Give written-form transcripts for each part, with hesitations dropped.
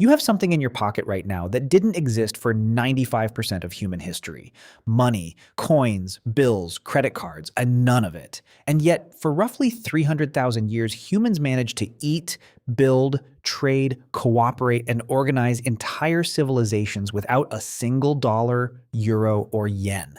You have something in your pocket right now that didn't exist for 95% of human history. Money, coins, bills, credit cards, and none of it. And yet, for roughly 300,000 years, humans managed to eat, build, trade, cooperate, and organize entire civilizations without a single dollar, euro, or yen.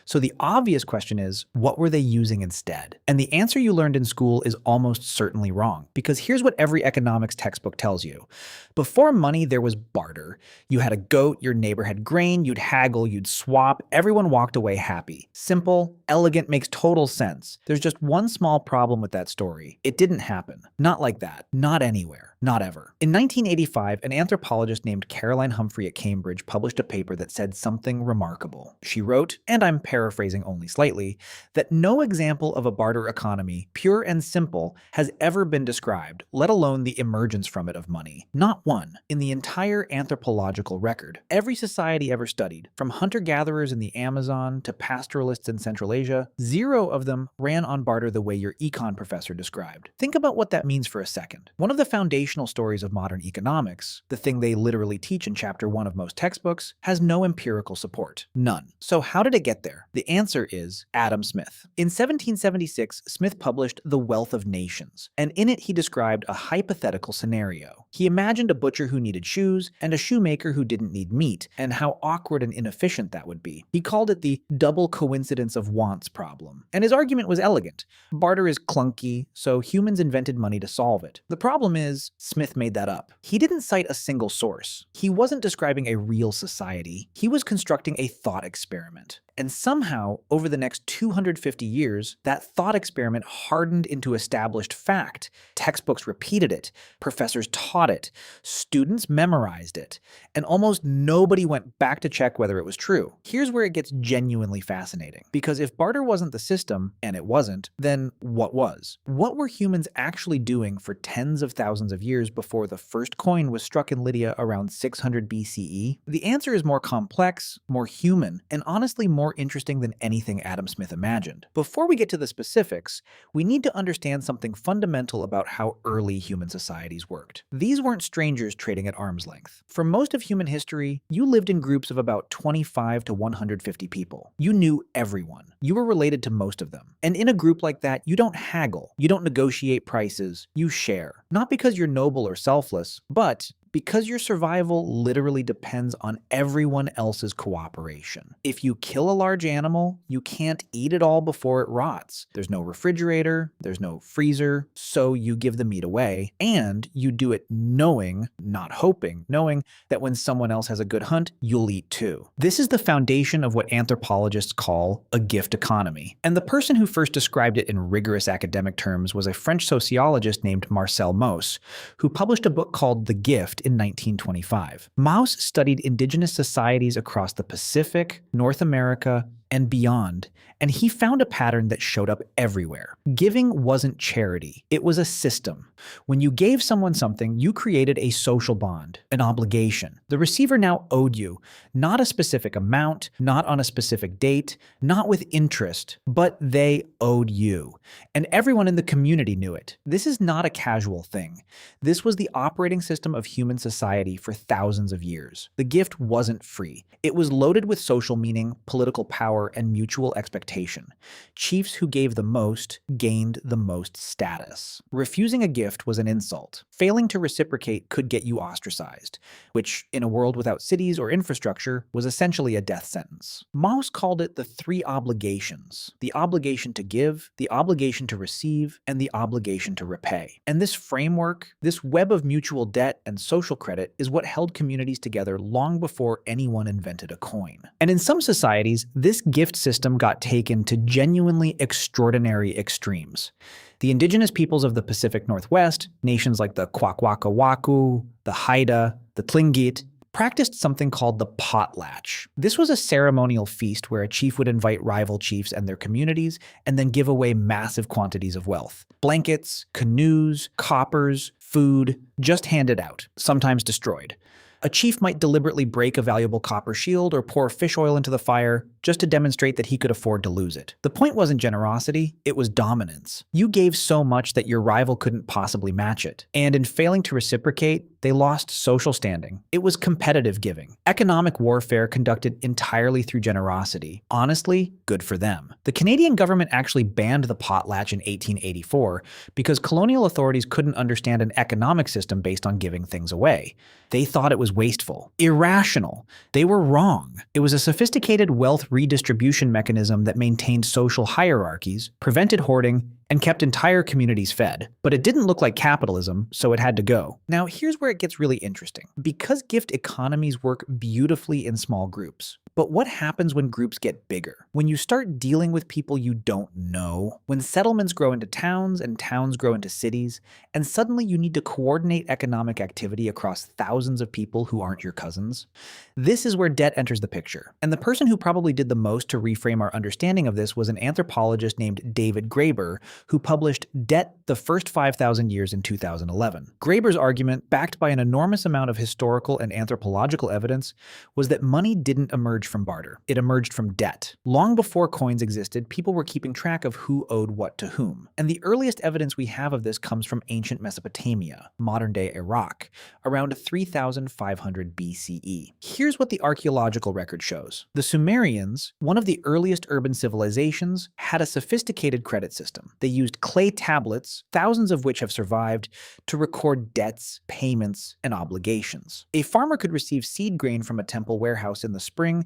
So the obvious question is, what were they using instead? And the answer you learned in school is almost certainly wrong, because here's what every economics textbook tells you. Before money, there was barter. You had a goat, your neighbor had grain, you'd haggle, you'd swap, everyone walked away happy. Simple, elegant, makes total sense. There's just one small problem with that story. It didn't happen. Not like that. Not anywhere. Not ever. In 1985, an anthropologist named Caroline Humphrey at Cambridge published a paper that said something remarkable. She wrote, and I'm paraphrasing only slightly, that no example of a barter economy, pure and simple, has ever been described, let alone the emergence from it of money. Not one. In the entire anthropological record, every society ever studied, from hunter-gatherers in the Amazon to pastoralists in Central Asia, zero of them ran on barter the way your econ professor described. Think about what that means for a second. One of the foundational stories of modern economics, the thing they literally teach in chapter 1 of most textbooks, has no empirical support. None. So how did it get there? The answer is Adam Smith. In 1776, Smith published The Wealth of Nations, and in it he described a hypothetical scenario. He imagined a butcher who needed shoes and a shoemaker who didn't need meat, and how awkward and inefficient that would be. He called it the double coincidence of wants problem. And his argument was elegant. Barter is clunky, so humans invented money to solve it. The problem is, Smith made that up. He didn't cite a single source. He wasn't describing a real society. He was constructing a thought experiment. And somehow, over the next 250 years, that thought experiment hardened into established fact. Textbooks repeated it, professors taught it, students memorized it, and almost nobody went back to check whether it was true. Here's where it gets genuinely fascinating. Because if barter wasn't the system, and it wasn't, then what was? What were humans actually doing for tens of thousands of years before the first coin was struck in Lydia around 600 BCE? The answer is more complex, more human, and honestly more interesting than anything Adam Smith imagined. Before we get to the specifics, we need to understand something fundamental about how early human societies worked. These weren't strangers trading at arm's length. For most of human history, you lived in groups of about 25 to 150 people. You knew everyone. You were related to most of them. And in a group like that, you don't haggle, you don't negotiate prices, you share. Not because you're noble or selfless, but because your survival literally depends on everyone else's cooperation. If you kill a large animal, you can't eat it all before it rots. There's no refrigerator, there's no freezer, so you give the meat away, and you do it knowing, not hoping, knowing that when someone else has a good hunt, you'll eat too. This is the foundation of what anthropologists call a gift economy. And the person who first described it in rigorous academic terms was a French sociologist named Marcel Mauss, who published a book called The Gift in 1925. Mauss studied indigenous societies across the Pacific, North America, and beyond, and he found a pattern that showed up everywhere. Giving wasn't charity, it was a system. When you gave someone something, you created a social bond, an obligation. The receiver now owed you, not a specific amount, not on a specific date, not with interest, but they owed you. And everyone in the community knew it. This is not a casual thing. This was the operating system of human society for thousands of years. The gift wasn't free. It was loaded with social meaning, political power, and mutual expectation. Chiefs who gave the most gained the most status. Refusing a gift was an insult. Failing to reciprocate could get you ostracized, which, in a world without cities or infrastructure, was essentially a death sentence. Mauss called it the three obligations: the obligation to give, the obligation to receive, and the obligation to repay. And this framework, this web of mutual debt and social credit, is what held communities together long before anyone invented a coin. And in some societies, this gift system got taken to genuinely extraordinary extremes. The indigenous peoples of the Pacific Northwest, nations like the Kwakwaka'wakw, the Haida, the Tlingit, practiced something called the potlatch. This was a ceremonial feast where a chief would invite rival chiefs and their communities and then give away massive quantities of wealth. Blankets, canoes, coppers, food, just handed out, sometimes destroyed. A chief might deliberately break a valuable copper shield or pour fish oil into the fire just to demonstrate that he could afford to lose it. The point wasn't generosity, it was dominance. You gave so much that your rival couldn't possibly match it. And in failing to reciprocate, they lost social standing. It was competitive giving. Economic warfare conducted entirely through generosity. Honestly, good for them. The Canadian government actually banned the potlatch in 1884 because colonial authorities couldn't understand an economic system based on giving things away. They thought it was wasteful, irrational. They were wrong. It was a sophisticated wealth redistribution mechanism that maintained social hierarchies, prevented hoarding, and kept entire communities fed. But it didn't look like capitalism, so it had to go. Now, here's where it gets really interesting. Because gift economies work beautifully in small groups. But what happens when groups get bigger? When you start dealing with people you don't know? When settlements grow into towns and towns grow into cities, and suddenly you need to coordinate economic activity across thousands of people who aren't your cousins? This is where debt enters the picture. And the person who probably did the most to reframe our understanding of this was an anthropologist named David Graeber, who published Debt: The First 5,000 Years in 2011. Graeber's argument, backed by an enormous amount of historical and anthropological evidence, was that money didn't emerge from barter. It emerged from debt. Long before coins existed, people were keeping track of who owed what to whom. And the earliest evidence we have of this comes from ancient Mesopotamia, modern-day Iraq, around 3,500 BCE. Here's what the archaeological record shows. The Sumerians, one of the earliest urban civilizations, had a sophisticated credit system. They used clay tablets, thousands of which have survived, to record debts, payments, and obligations. A farmer could receive seed grain from a temple warehouse in the spring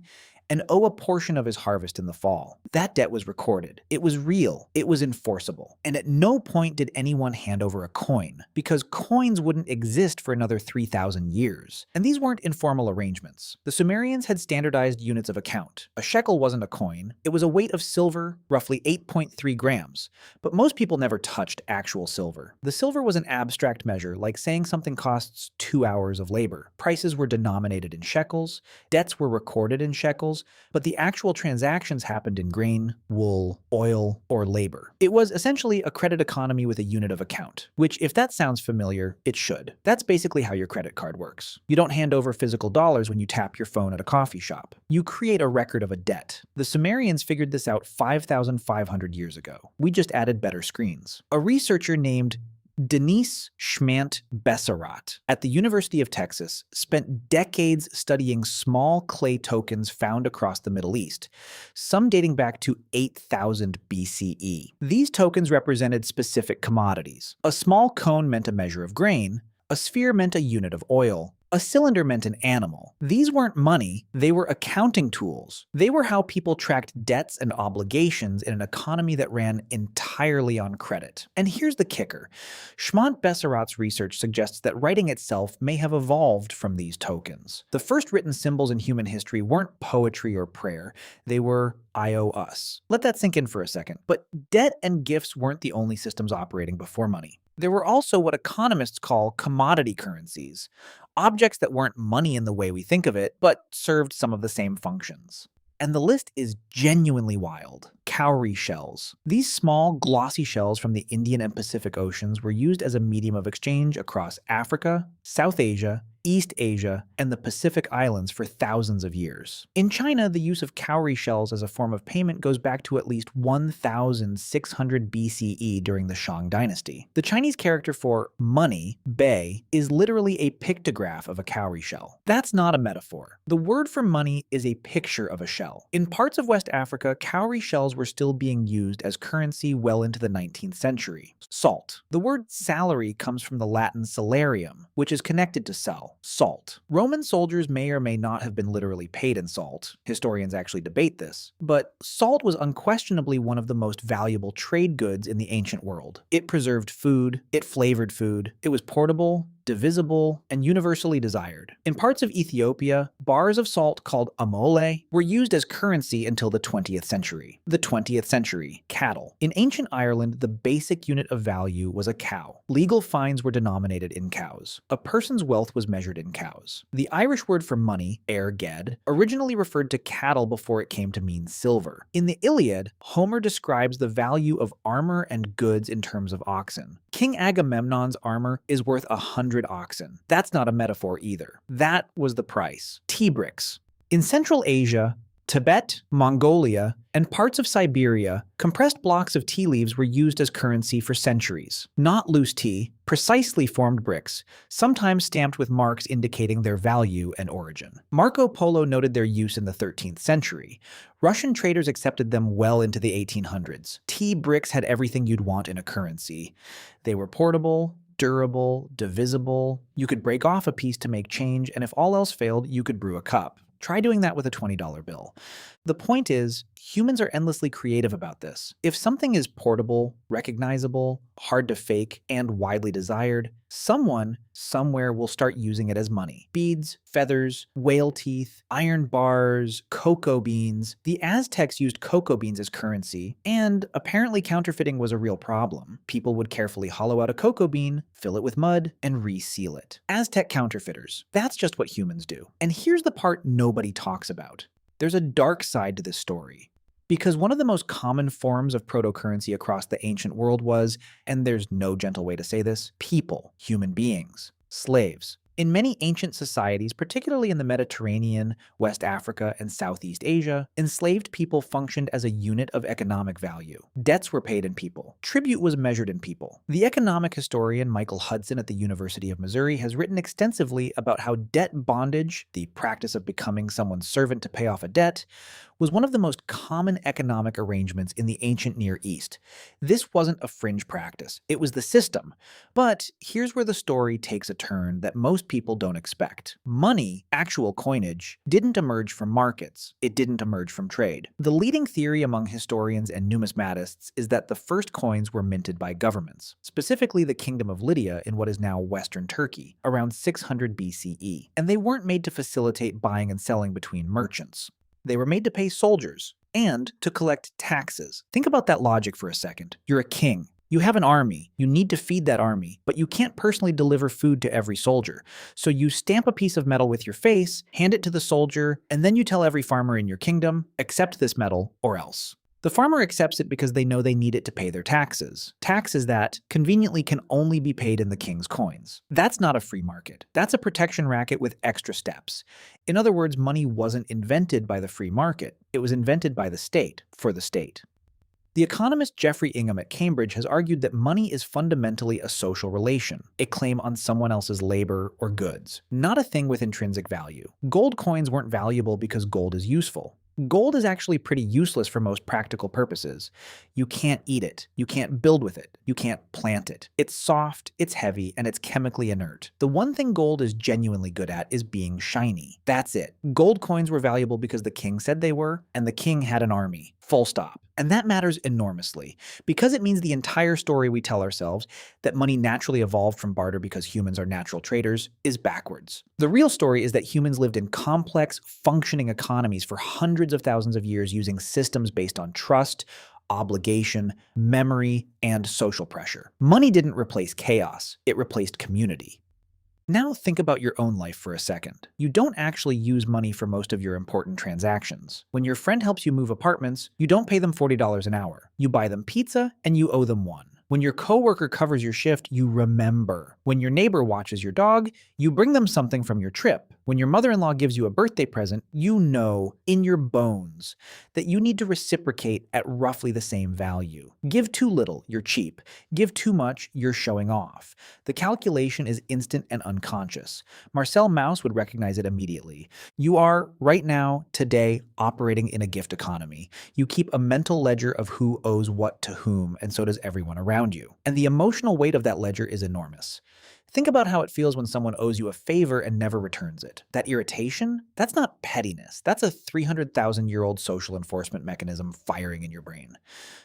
and owe a portion of his harvest in the fall. That debt was recorded. It was real. It was enforceable. And at no point did anyone hand over a coin, because coins wouldn't exist for another 3,000 years. And these weren't informal arrangements. The Sumerians had standardized units of account. A shekel wasn't a coin. It was a weight of silver, roughly 8.3 grams. But most people never touched actual silver. The silver was an abstract measure, like saying something costs 2 hours of labor. Prices were denominated in shekels. Debts were recorded in shekels. But the actual transactions happened in grain, wool, oil, or labor. It was essentially a credit economy with a unit of account, which, if that sounds familiar, it should. That's basically how your credit card works. You don't hand over physical dollars when you tap your phone at a coffee shop. You create a record of a debt. The Sumerians figured this out 5,500 years ago. We just added better screens. A researcher named Denise Schmant-Besserat at the University of Texas spent decades studying small clay tokens found across the Middle East, some dating back to 8,000 BCE. These tokens represented specific commodities. A small cone meant a measure of grain, a sphere meant a unit of oil, a cylinder meant an animal. These weren't money, they were accounting tools. They were how people tracked debts and obligations in an economy that ran entirely on credit. And here's the kicker. Schmant-Besserat's research suggests that writing itself may have evolved from these tokens. The first written symbols in human history weren't poetry or prayer, they were I owe us. Let that sink in for a second. But debt and gifts weren't the only systems operating before money. There were also what economists call commodity currencies, objects that weren't money in the way we think of it, but served some of the same functions. And the list is genuinely wild. Cowrie shells. These small, glossy shells from the Indian and Pacific Oceans were used as a medium of exchange across Africa, South Asia, East Asia, and the Pacific Islands for thousands of years. In China, the use of cowrie shells as a form of payment goes back to at least 1,600 BCE during the Shang dynasty. The Chinese character for money, bei, is literally a pictograph of a cowrie shell. That's not a metaphor. The word for money is a picture of a shell. In parts of West Africa, cowrie shells were still being used as currency well into the 19th century. Salt. The word salary comes from the Latin salarium, which is connected to sal. Salt. Roman soldiers may or may not have been literally paid in salt. Historians actually debate this. But salt was unquestionably one of the most valuable trade goods in the ancient world. It preserved food, it flavored food, it was portable, divisible, and universally desired. In parts of Ethiopia, bars of salt called amole were used as currency until the 20th century. The 20th century, cattle. In ancient Ireland, the basic unit of value was a cow. Legal fines were denominated in cows. A person's wealth was measured in cows. The Irish word for money, ged, originally referred to cattle before it came to mean silver. In the Iliad, Homer describes the value of armor and goods in terms of oxen. King Agamemnon's armor is worth 100 oxen. That's not a metaphor either. That was the price. Tea bricks. In Central Asia, Tibet, Mongolia, and parts of Siberia, compressed blocks of tea leaves were used as currency for centuries. Not loose tea, precisely formed bricks, sometimes stamped with marks indicating their value and origin. Marco Polo noted their use in the 13th century. Russian traders accepted them well into the 1800s. Tea bricks had everything you'd want in a currency. They were portable, durable, divisible. You could break off a piece to make change, and if all else failed, you could brew a cup. Try doing that with a $20 bill. The point is, humans are endlessly creative about this. If something is portable, recognizable, hard to fake, and widely desired, someone, somewhere will start using it as money. Beads, feathers, whale teeth, iron bars, cocoa beans. The Aztecs used cocoa beans as currency, and apparently counterfeiting was a real problem. People would carefully hollow out a cocoa bean, fill it with mud, and reseal it. Aztec counterfeiters. That's just what humans do. And here's the part nobody talks about. There's a dark side to this story. Because one of the most common forms of proto-currency across the ancient world was, and there's no gentle way to say this, people, human beings, slaves. In many ancient societies, particularly in the Mediterranean, West Africa, and Southeast Asia, enslaved people functioned as a unit of economic value. Debts were paid in people. Tribute was measured in people. The economic historian Michael Hudson at the University of Missouri has written extensively about how debt bondage, the practice of becoming someone's servant to pay off a debt, was one of the most common economic arrangements in the ancient Near East. This wasn't a fringe practice. It was the system. But here's where the story takes a turn that most people don't expect. Money, actual coinage, didn't emerge from markets. It didn't emerge from trade. The leading theory among historians and numismatists is that the first coins were minted by governments, specifically the Kingdom of Lydia in what is now Western Turkey, around 600 BCE. And they weren't made to facilitate buying and selling between merchants. They were made to pay soldiers and to collect taxes. Think about that logic for a second. You're a king. You have an army. You need to feed that army, but you can't personally deliver food to every soldier. So you stamp a piece of metal with your face, hand it to the soldier, and then you tell every farmer in your kingdom, accept this metal or else. The farmer accepts it because they know they need it to pay their taxes. Taxes that, conveniently, can only be paid in the king's coins. That's not a free market. That's a protection racket with extra steps. In other words, money wasn't invented by the free market. It was invented by the state, for the state. The economist Geoffrey Ingham at Cambridge has argued that money is fundamentally a social relation, a claim on someone else's labor or goods, not a thing with intrinsic value. Gold coins weren't valuable because gold is useful. Gold is actually pretty useless for most practical purposes. You can't eat it. You can't build with it. You can't plant it. It's soft, it's heavy, and it's chemically inert. The one thing gold is genuinely good at is being shiny. That's it. Gold coins were valuable because the king said they were, and the king had an army. Full stop. And that matters enormously, because it means the entire story we tell ourselves, that money naturally evolved from barter because humans are natural traders, is backwards. The real story is that humans lived in complex, functioning economies for hundreds of thousands of years using systems based on trust, obligation, memory, and social pressure. Money didn't replace chaos, it replaced community. Now think about your own life for a second. You don't actually use money for most of your important transactions. When your friend helps you move apartments, you don't pay them $40 an hour. You buy them pizza and you owe them one. When your coworker covers your shift, you remember. When your neighbor watches your dog, you bring them something from your trip. When your mother-in-law gives you a birthday present, you know in your bones that you need to reciprocate at roughly the same value. Give too little, you're cheap. Give too much, you're showing off. The calculation is instant and unconscious. Marcel Mauss would recognize it immediately. You are, right now, today, operating in a gift economy. You keep a mental ledger of who owes what to whom, and so does everyone around you. And the emotional weight of that ledger is enormous. Think about how it feels when someone owes you a favor and never returns it. That irritation? That's not pettiness. That's a 300,000-year-old social enforcement mechanism firing in your brain.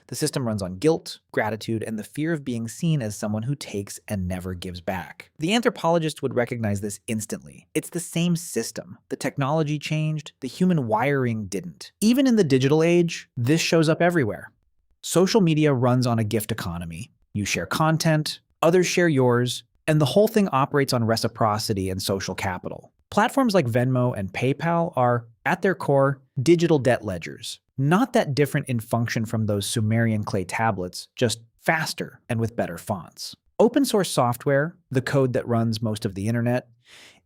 The system runs on guilt, gratitude, and the fear of being seen as someone who takes and never gives back. The anthropologist would recognize this instantly. It's the same system. The technology changed, the human wiring didn't. Even in the digital age, this shows up everywhere. Social media runs on a gift economy. You share content, others share yours, and the whole thing operates on reciprocity and social capital. Platforms like Venmo and PayPal are, at their core, digital debt ledgers. Not that different in function from those Sumerian clay tablets, just faster and with better fonts. Open source software, the code that runs most of the internet,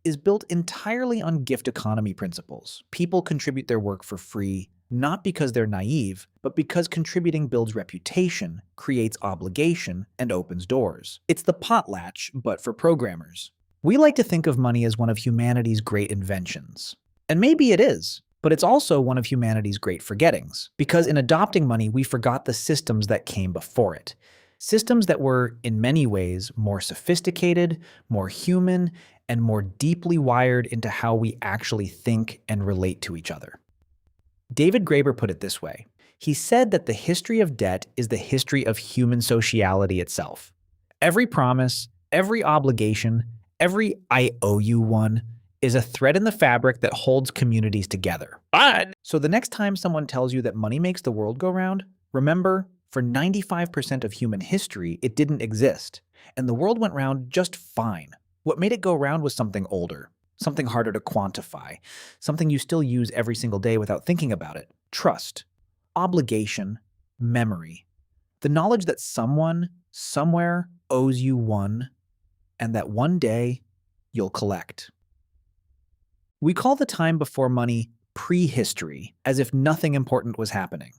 is built entirely on gift economy principles. People contribute their work for free, not because they're naive, but because contributing builds reputation, creates obligation, and opens doors. It's the potlatch, but for programmers. We like to think of money as one of humanity's great inventions. And maybe it is, but it's also one of humanity's great forgettings. Because in adopting money, we forgot the systems that came before it. Systems that were, in many ways, more sophisticated, more human, and more deeply wired into how we actually think and relate to each other. David Graeber put it this way. He said that the history of debt is the history of human sociality itself. Every promise, every obligation, every "I owe you one" is a thread in the fabric that holds communities together. So the next time someone tells you that money makes the world go round, remember, for 95% of human history, it didn't exist, and the world went round just fine. What made it go round was something older, something harder to quantify, something you still use every single day without thinking about it. Trust, obligation, memory. The knowledge that someone, somewhere, owes you one, and that one day you'll collect. We call the time before money prehistory, as if nothing important was happening.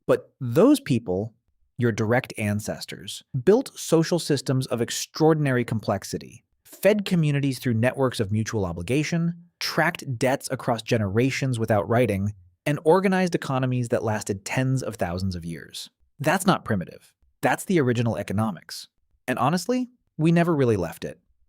But those people, your direct ancestors, built social systems of extraordinary complexity, fed communities through networks of mutual obligation, tracked debts across generations without writing, and organized economies that lasted tens of thousands of years. That's not primitive. That's the original economics. And honestly, we never really left it.